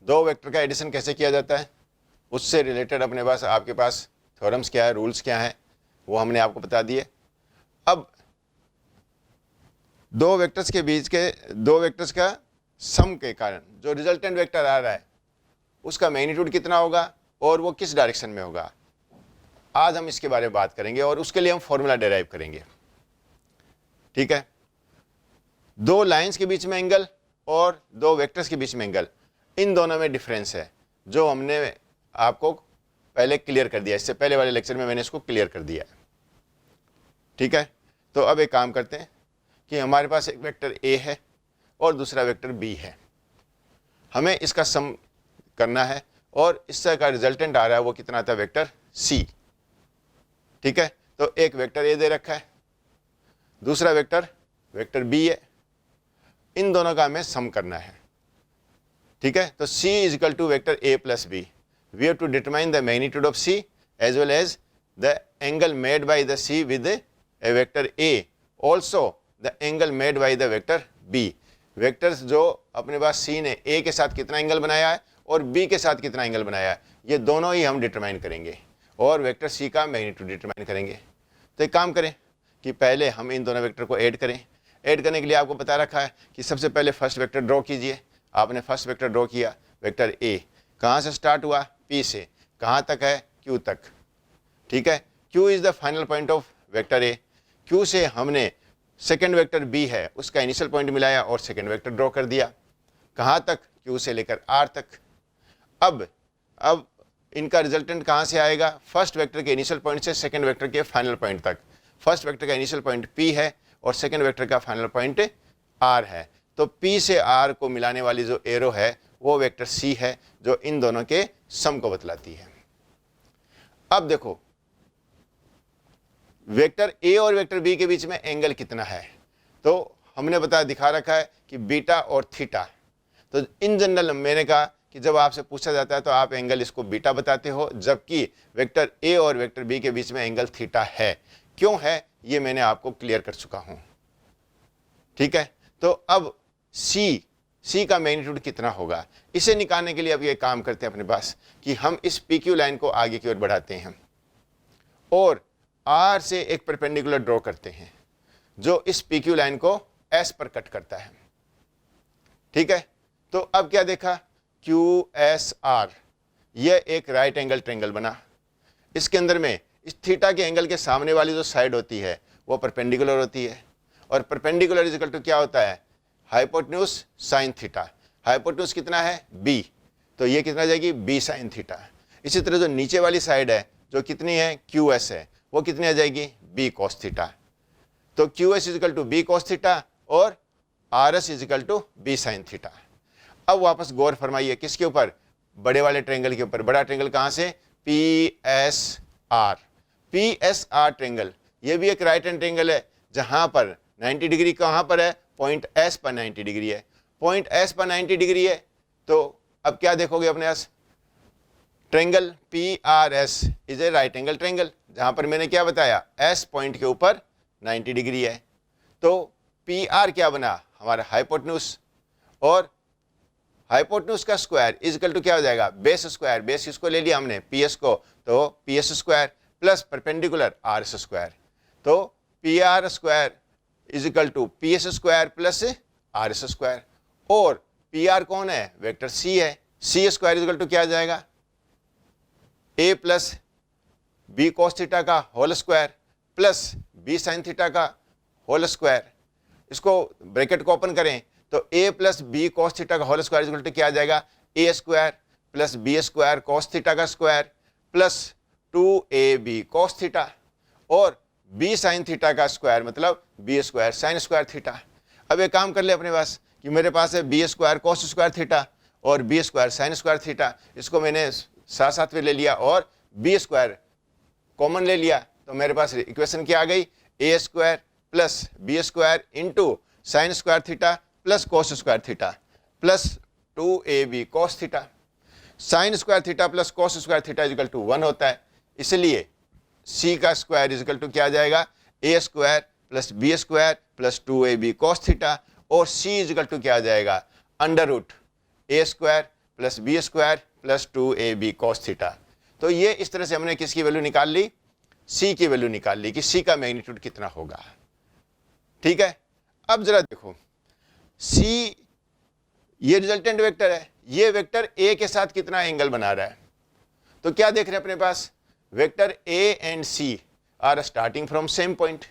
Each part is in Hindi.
दो वेक्टर का एडिशन कैसे किया जाता है, उससे रिलेटेड अपने पास आपके पास थ्योरम्स क्या है, रूल्स क्या है, वो हमने आपको बता दिए। अब दो वेक्टर्स का सम के कारण जो रिजल्टेंट वेक्टर आ रहा है उसका मैग्नीट्यूड कितना होगा और वो किस डायरेक्शन में होगा, आज हम इसके बारे में बात करेंगे और उसके लिए हम फॉर्मूला डिराइव करेंगे। ठीक है, दो लाइंस के बीच में एंगल और दो वेक्टर्स के बीच में एंगल, इन दोनों में डिफरेंस है जो हमने आपको पहले क्लियर कर दिया, इससे पहले वाले लेक्चर में मैंने इसको क्लियर कर दिया। ठीक है, तो अब एक काम करते हैं कि हमारे पास एक वेक्टर ए है और दूसरा वेक्टर बी है, हमें इसका सम करना है और इससे का रिजल्टेंट आ रहा है वो कितना आता है, वेक्टर सी। ठीक है, तो एक वेक्टर ए दे रखा है, दूसरा वेक्टर बी है, इन दोनों का हमें सम करना है। ठीक है, तो C is equal to vector A plus B, we have to determine the magnitude of C as well as the angle made by the C with a vector A, also the angle made by the vector B। Vectors जो अपने पास C ने A के साथ कितना एंगल बनाया है और B के साथ कितना एंगल बनाया है, ये दोनों ही हम डिटरमाइन करेंगे और वेक्टर C का मैग्नीट्यूड डिटरमाइन करेंगे। तो एक काम करें कि पहले हम इन दोनों वेक्टर को ऐड करें। ऐड करने के लिए आपको बता रखा है कि सबसे पहले फर्स्ट वेक्टर ड्रॉ कीजिए। आपने फर्स्ट वेक्टर ड्रॉ किया, वेक्टर ए कहाँ से स्टार्ट हुआ, पी से, कहाँ तक है, क्यू तक। ठीक है, Q is the final point of vector A. Q से हमने सेकेंड वेक्टर बी है उसका इनिशियल पॉइंट मिलाया और सेकेंड वेक्टर ड्रॉ कर दिया, कहाँ तक, क्यू से लेकर आर तक। अब इनका रिजल्टेंट कहाँ से आएगा, फर्स्ट वेक्टर के इनिशियल पॉइंट से सेकेंड वेक्टर के फाइनल पॉइंट तक। फर्स्ट वेक्टर का इनिशियल पॉइंट पी है और सेकेंड वेक्टर का फाइनल पॉइंट आर है, तो P से R को मिलाने वाली जो एरो है वो वेक्टर C है जो इन दोनों के सम को बतलाती है। अब देखो वेक्टर A और वेक्टर B के बीच में एंगल कितना है, तो हमने दिखा रखा है कि बीटा और थीटा। तो इन जनरल मैंने कहा कि जब आपसे पूछा जाता है तो आप एंगल इसको बीटा बताते हो, जबकि वेक्टर A और वेक्टर B के बीच में एंगल थीटा है। क्यों है ये मैंने आपको क्लियर कर चुका हूं। ठीक है, तो अब C का मैग्नीट्यूड कितना होगा, इसे निकालने के लिए अब ये काम करते हैं अपने पास कि हम इस PQ लाइन को आगे की ओर बढ़ाते हैं और R से एक परपेंडिकुलर ड्रॉ करते हैं जो इस PQ लाइन को S पर कट करता है। ठीक है, तो अब क्या देखा, QSR यह एक राइट एंगल ट्रायंगल बना। इसके अंदर में इस थीटा के एंगल के सामने वाली जो साइड होती है वो परपेंडिकुलर होती है और परपेंडिकुलर इज इक्वल टू क्या होता है, हाइपोटेन्यूज साइन थीटा। हाइपोटेन्यूज कितना है, b, तो ये कितना जाएगी, b साइन थीटा। इसी तरह जो नीचे वाली साइड है जो कितनी है, QS है, वो कितनी आ जाएगी, b cos थीटा। तो QS is equal to b cos theta और RS is equal to b sine theta. अब वापस गौर फरमाइए किसके ऊपर, बड़े वाले ट्रायंगल के ऊपर। बड़ा ट्रायंगल कहाँ से, PSR ट्रायंगल, ये भी एक राइट हैंड ट्रायंगल है जहां पर 90 डिग्री कहां पर है, पॉइंट S पर 90 डिग्री है। पॉइंट S पर 90 डिग्री है, तो अब क्या देखोगे अपने पास, triangle PRS is a right angle triangle, जहां पर मैंने क्या बताया, S पॉइंट के ऊपर 90 डिग्री है। तो PR क्या बना, हमारा हाइपोटेन्यूज, और हाइपोटेन्यूज का स्क्वायर इज इक्वल टू क्या हो जाएगा, बेस स्क्वायर। बेस इसको ले लिया हमने PS को, तो PS square plus perpendicular RS square. तो PR square is equal to PS square plus RS square, और PR कौन है, वेक्टर C है। C square is equal to क्या आ जाएगा, A plus B cos theta का whole square plus B sine theta का होल स्क्वायर। इसको ब्रैकेट को ओपन करें तो A plus B cos theta का whole square is equal to क्या आ जाएगा, A square plus B square cos theta का square plus 2AB cos theta, और B साइन थीटा का स्क्वायर मतलब B square sine square theta. अब एक काम कर ले अपने पास कि मेरे पास है B square cos square theta और B square sine square theta, इसको मैंने साथ साथ में ले लिया और B स्क्वायर कॉमन ले लिया, तो मेरे पास इक्वेशन क्या आ गई, A square plus B square into sine square theta plus cos square theta plus 2AB cos theta. Sine square theta plus cos square theta is equal to 1 होता है, इसलिए C का स्क्वायर इज इक्वल टू क्या आ जाएगा, A square plus B square plus 2AB cos theta, और C इज इक्वल टू क्या आ जाएगा, under root A square plus B square plus 2ab cos theta. तो ये इस तरह से हमने किसकी वैल्यू निकाल ली, c की वैल्यू निकाल ली कि c का मैग्नीट्यूड कितना होगा। ठीक है, अब जरा देखो c ये रिजल्टेंट वेक्टर है, ये वेक्टर a के साथ कितना एंगल बना रहा है। तो क्या देख रहे हैं अपने पास, vector a and c are starting from same point,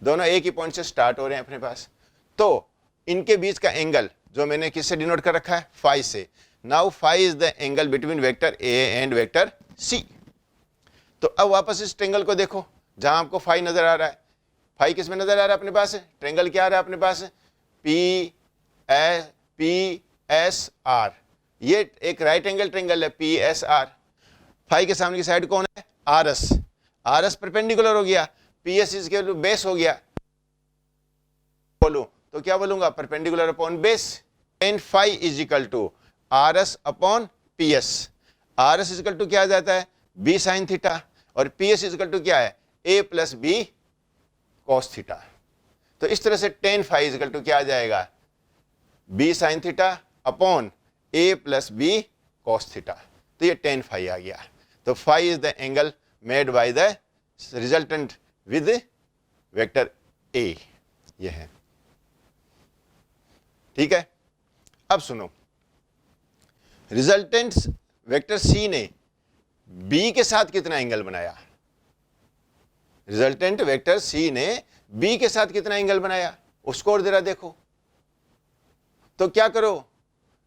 दोनों एक ही पॉइंट से स्टार्ट हो रहे हैं अपने पास। तो इनके बीच का एंगल जो मैंने किससे डिनोट कर रखा है, फाई से। Now phi is the angle between vector a and vector c। तो अब वापस इस ट्रेंगल को देखो जहां आपको फाई नजर आ रहा है, फाई किस में नजर आ रहा है अपने पास, ट्रेंगल क्या आ रहा है अपने पास, पी एस आर, ये एक राइट एंगल ट्रेंगल है पी एस आर। फाई के सामने की साइड कौन है, R S, R S perpendicular हो गया, पी एस इसके बेस हो गया। बोलूं तो क्या बोलूंगा, perpendicular upon base. Tan phi is equal to R S upon P S. R S equal to क्या आ जाता है, बी साइन थीटा, और पी एस इक्वल टू क्या है, A plus B cos theta. तो इस तरह से टेन फाई इक्वल टू क्या आ जाएगा, B sine theta upon A plus B cos theta. तो ये टेन फाई आ गया। तो phi is the angle made by the resultant with vector A, ये है। ठीक है, अब सुनो, रिजल्टेंट वेक्टर सी ने बी के साथ कितना एंगल बनाया, रिजल्टेंट वेक्टर सी ने बी के साथ कितना एंगल बनाया, उसको और जरा देखो। तो क्या करो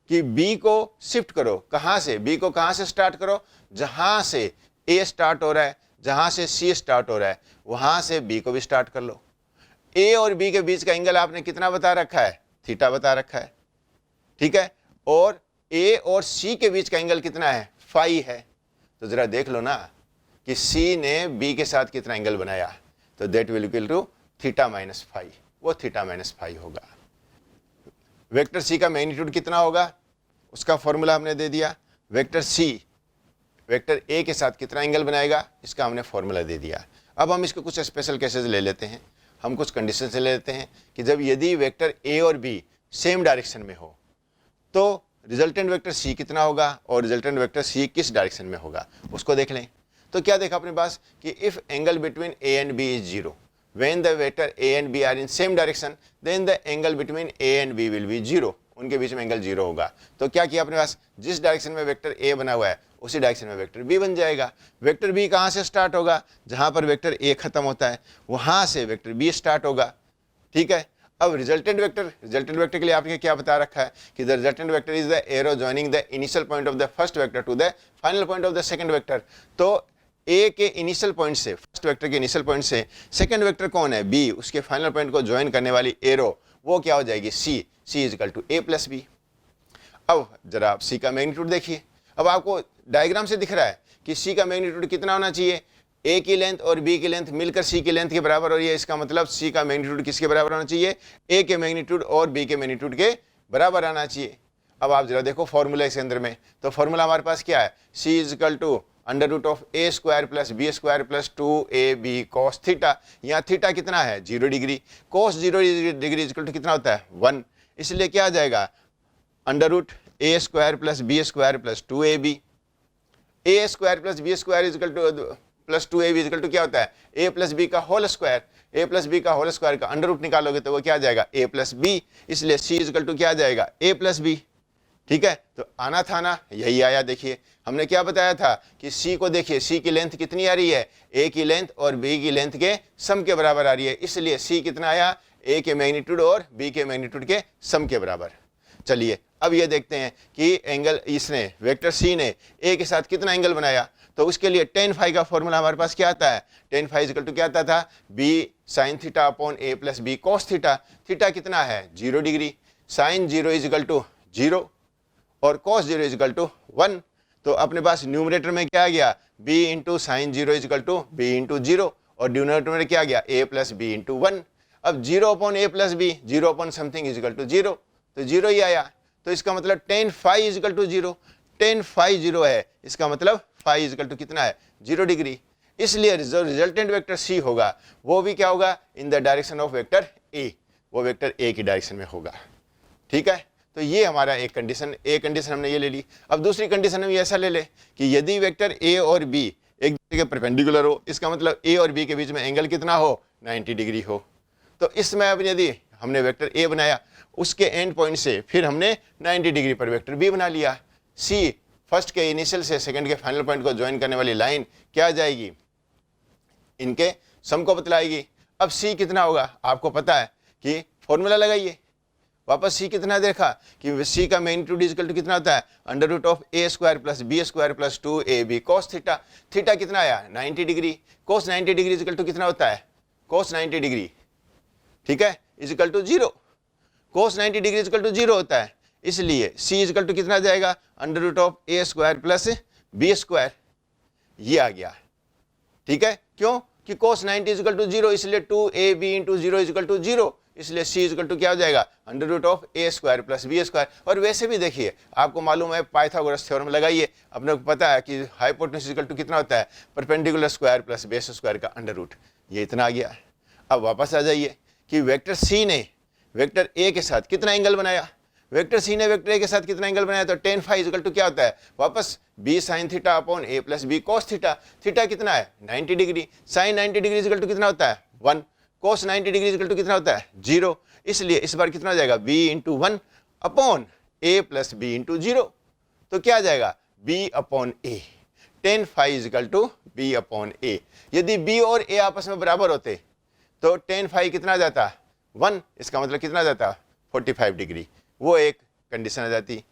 कि बी को शिफ्ट करो, कहां से, बी को कहां से स्टार्ट करो, जहां से ए स्टार्ट हो रहा है, जहां से सी स्टार्ट हो रहा है, वहां से बी को भी स्टार्ट कर लो। ए और बी के बीच का एंगल आपने कितना बता रखा है, थीटा बता रखा है। ठीक है, और ए और सी के बीच का एंगल कितना है, फाई है। तो जरा देख लो ना कि सी ने बी के साथ कितना एंगल बनाया, तो that will equal to theta minus phi, वो थीटा माइनस फाई होगा। वेक्टर सी का मैग्नीट्यूड कितना होगा, उसका फॉर्मूला हमने दे दिया। वेक्टर सी वेक्टर ए के साथ कितना एंगल बनाएगा, इसका हमने फॉर्मूला दे दिया। अब हम इसके कुछ स्पेशल केसेस ले लेते हैं, हम कुछ कंडीशन से ले लेते हैं कि जब यदि वेक्टर ए और बी सेम डायरेक्शन में हो तो रिजल्टेंट वेक्टर सी कितना होगा और रिजल्टेंट वेक्टर सी किस डायरेक्शन में होगा, उसको देख लें। तो क्या देखा अपने पास कि if angle between A and B is zero, when the vector A and B are in same direction, then the angle between A and B will be zero, उनके बीच में एंगल जीरो होगा। तो क्या किया अपने पास, जिस डायरेक्शन में वेक्टर ए बना हुआ है उसी डायरेक्शन में वेक्टर बी बन जाएगा। वेक्टर बी कहाँ से स्टार्ट होगा, जहाँ पर वेक्टर ए खत्म होता है वहाँ से वेक्टर बी स्टार्ट होगा। ठीक है, अब रिजल्टेंट वेक्टर के लिए आपने क्या बता रखा है कि the resultant vector is the arrow joining the initial point of the first vector to the final point of the second vector. तो ए के इनिशियल पॉइंट से, फर्स्ट वेक्टर के इनिशियल पॉइंट से सेकंड वेक्टर कौन है, बी, उसके फाइनल पॉइंट को ज्वाइन करने वाली एरो वो क्या हो जाएगी, C, C is equal to A plus B. अब जरा आप सी का मैग्नीट्यूड देखिए। अब आपको डायग्राम से दिख रहा है कि सी का मैग्नीट्यूड कितना होना चाहिए, ए की लेंथ और बी की लेंथ मिलकर सी की लेंथ के बराबर हो रही है। इसका मतलब सी का मैग्नीट्यूड किसके बराबर होना चाहिए, ए के मैग्नीट्यूड और बी के मैग्नीट्यूड के बराबर आना चाहिए। अब आप जरा देखो फॉर्मूला इसके अंदर में, तो फॉर्मूला हमारे पास क्या है, C is equal to under root of A square plus B square plus 2ab cos theta. यहाँ थीटा कितना है, 0 degree, cos 0 degree equal to कितना होता है, 1। इसलिए क्या आ जाएगा, under root A square plus B square plus 2ab। A square plus B square equal to plus 2ab equal to क्या होता है, ए प्लस बी का whole square. A plus B का होल स्क्वायर का अंडर रूट निकालोगे तो वो क्या आ जाएगा, ए प्लस बी। इसलिए सी इक्वल टू क्या आ जाएगा, ए प्लस बी। ठीक है, तो आना था ना, यही आया। देखिए हमने क्या बताया था कि सी को देखिए, सी की लेंथ कितनी आ रही है, ए की लेंथ और बी की लेंथ के सम के बराबर आ रही है। इसलिए सी कितना आया, ए के मैग्नीट्यूड और बी के मैग्नीट्यूड के सम के बराबर। चलिए अब ये देखते हैं कि एंगल इसने वेक्टर सी ने ए के साथ कितना एंगल बनाया। तो उसके लिए टेन फाई का फॉर्मूला हमारे पास क्या आता है, टेन फाई इक्वल टू क्या आता था, B sine theta upon A plus B cos theta. Theta कितना है, 0 degree, sine 0 is equal to 0 और कॉस 0 इज इक्वल टू 1। तो अपने पास न्यूमरेटर में क्या आ गया, b into sine 0 is equal to B into 0, और डिनोमिनेटर में क्या आ गया, a प्लस बी इंटू 1। अब 0 upon A plus B, 0 upon something is equal to 0, तो 0 ही आया। तो इसका मतलब tan phi is equal to 0, tan phi 0 है, इसका मतलब फाई इज इक्वल टू कितना है, 0 डिग्री। इसलिए जो रिजल्टेंट वेक्टर सी होगा वो भी क्या होगा, in the direction of vector A, वो वेक्टर ए की डायरेक्शन में होगा। ठीक है, तो ये हमारा एक कंडीशन हमने ये ले ली। अब दूसरी कंडीशन हम ये ऐसा ले ले कि यदि वेक्टर ए और बी एक दूसरे के परपेंडिकुलर हो, इसका मतलब ए और बी के बीच में एंगल कितना हो, 90 डिग्री हो। तो इसमें अब यदि हमने वेक्टर ए बनाया, उसके एंड पॉइंट से फिर हमने 90 डिग्री पर वेक्टर बी बना लिया। सी, फर्स्ट के इनिशियल से सेकंड के फाइनल पॉइंट को ज्वाइन करने वाली लाइन क्या आ जाएगी, इनके सम को बतलाएगी। अब सी कितना होगा, आपको पता है कि फॉर्मूला लगाइए। वापस सी कितना देखा कि सी का मैग्नीट्यूड इक्वल टू कितना होता है, under root of A square plus B square plus 2ab cos theta. Theta कितना आया, 90 degree. cos 90 degree equal to कितना होता है, cos 90 डिग्री, ठीक है, equal to 0। cos 90 degree equal to 0 होता है, इसलिए c इक्वल टू कितना जाएगा, under root of A square plus B square. ये आ गया, ठीक है। क्यों कि cos 90 इक्वल टू 0, इसलिए 2ab इंटू 0 इक्वल टू 0, इसलिए c इक्वल टू क्या हो जाएगा, under root of A square plus B square. और वैसे भी देखिए, आपको मालूम है पाइथागोरस थ्योरम लगाइए, अपने को पता है कि हाइपोटेन्यूस इक्वल टू कितना होता है, perpendicular square plus base square का अंडर रूट। ये इतना आ गया। अब वापस आ जाइए कि वेक्टर सी ने वेक्टर ए के साथ कितना एंगल बनाया, वेक्टर सी ने वेक्टर ए के साथ कितना एंगल बनाया, तो tan फाई इक्वल टू क्या होता है, वापस b sin theta upon a plus B cos theta. Theta कितना है, 90 degree. sin 90 degree equal to कितना होता है, 1। cos 90 डिग्री इक्वल टू कितना होता है, 0। इसलिए इस बार कितना हो जाएगा, b into 1 upon a plus B into 0। तो क्या आ जाएगा, b upon a। tan phi equal to b upon a। यदि b और a आपस में बराबर होते तो tan फाई कितना आ जाता, 1। इसका मतलब कितना आ जाता, 45 डिग्री। वो एक कंडीशन आ जाती,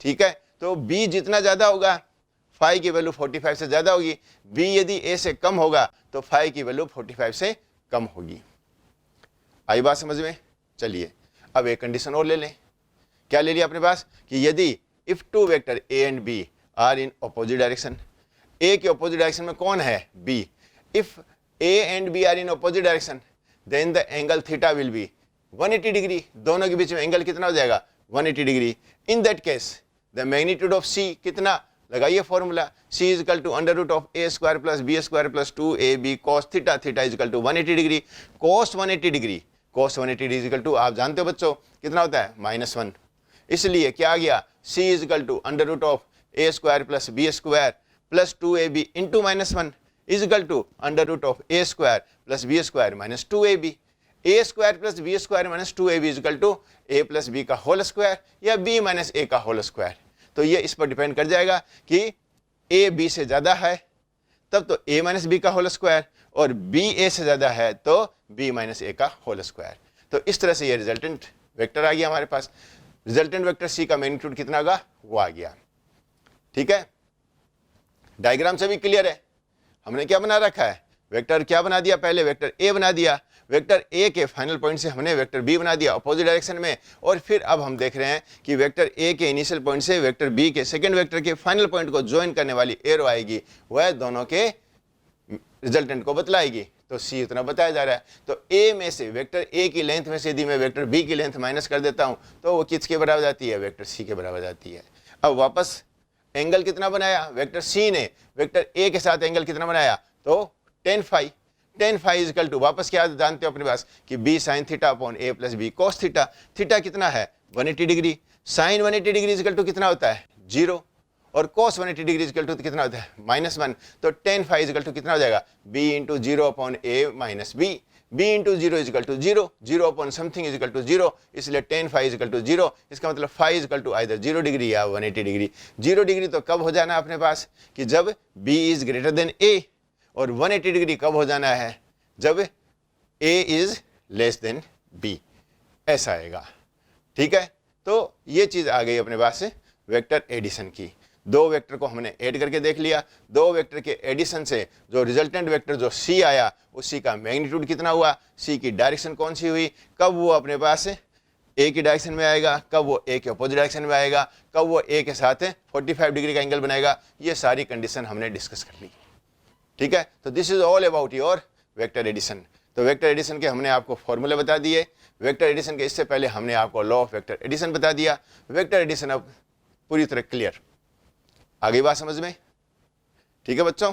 ठीक है। तो b जितना ज़्यादा होगा, फाई की वैल्यू 45 से ज़्यादा होगी। b यदि a से कम होगा तो फाई की वैल्यू 45 से कम होगी। आई बात समझ में। चलिए अब एक कंडीशन और ले लें। क्या ले लिया अपने पास कि यदि if two vector a and b are in opposite direction, a के अपोजिट डायरेक्शन में कौन है, b। If a and b are in opposite direction then the angle theta will be 180 degree. दोनों के बीच में एंगल कितना हो जाएगा, 180 degree. In that case the magnitude of c कितना, लगाइए formula, c is equal to under root of A square plus B square plus 2ab cos theta. Theta is equal to 180 degree. cos 180 degree, cos 180 degree is equal to, आप जानते हो बच्चों कितना होता है, -1। इसलिए क्या आ गया, c is equal to under root of A square plus B square plus 2ab into -1 is equal to under root of A square plus B square minus 2ab। A square plus B square minus 2ab is equal to A plus B का होल स्क्वायर या b माइनस ए का होल स्क्वायर। तो ये इस पर डिपेंड कर जाएगा कि a b से ज़्यादा है तब तो a माइनस बी का होल स्क्वायर, और b a से ज़्यादा है तो b माइनस ए का होल स्क्वायर। तो इस तरह से ये रिजल्टेंट वेक्टर आ गया हमारे पास। रिजल्टेंट वेक्टर c का मैग्नीट्यूड कितना होगा, वो आ गया, ठीक है। डायग्राम से भी क्लियर है। हमने क्या बना रखा है, वेक्टर क्या बना दिया, पहले वेक्टर a बना दिया, वेक्टर a के फाइनल पॉइंट से हमने वेक्टर b बना दिया अपोजिट डायरेक्शन में, और फिर अब हम देख रहे हैं कि वेक्टर a के इनिशियल पॉइंट से वेक्टर b के सेकंड वेक्टर के फाइनल पॉइंट को ज्वाइन करने वाली एरो आएगी, वह दोनों के रिजल्टेंट को बतलाएगी। तो c इतना बताया जा रहा है। तो a में से वेक्टर a की लेंथ में से यदि मैं वेक्टर b की लेंथ माइनस कर देता हूं तो वो किसके बराबर जाती है, वेक्टर c के बराबर जाती है। अब वापस एंगल कितना बनाया, वेक्टर c ने वेक्टर a के साथ एंगल कितना बनाया, तो tan phi. tan phi equal to, वापस क्या जानते हो अपने पास कि b sin theta upon a plus B cos theta. Theta कितना है, 180 degree. sin 180 degree equal to कितना होता है, 0, और cos 180 डिग्री इक्वल टू कितना होता है, -1। तो tan फाई इक्वल टू कितना हो जाएगा, b into 0 upon a minus b। b into 0 equal to 0, 0 upon something equal to 0, इसलिए tan फाई इक्वल टू 0। इसका मतलब phi equal to either 0 degree या 180 डिग्री। 0 डिग्री तो कब हो जाना अपने पास कि जब b is greater than a, और 180 डिग्री कब हो जाना है, जब a is less than b, ऐसा आएगा, ठीक है। तो ये चीज़ आ गई अपने पास से वेक्टर एडिशन की। दो वेक्टर को हमने ऐड करके देख लिया। दो वेक्टर के एडिशन से जो रिजल्टेंट वेक्टर जो c आया, उसी का मैग्नीट्यूड कितना हुआ, c की डायरेक्शन कौन सी हुई, कब वो अपने पास a की डायरेक्शन में आएगा, कब वो a के अपोजिट डायरेक्शन में आएगा, कब वो a के साथ 45 डिग्री का एंगल बनाएगा। ये सारी कंडीशन हमने डिस्कस कर ली, ठीक है। तो this is all about your vector addition. तो वेक्टर एडिशन के हमने आपको फॉर्मूले बता दिए। वेक्टर एडिशन के इससे पहले हमने आपको लॉ ऑफ वेक्टर एडिशन बता दिया। वेक्टर एडिशन अब पूरी तरह क्लियर। आ गई बात समझ में, ठीक है बच्चों।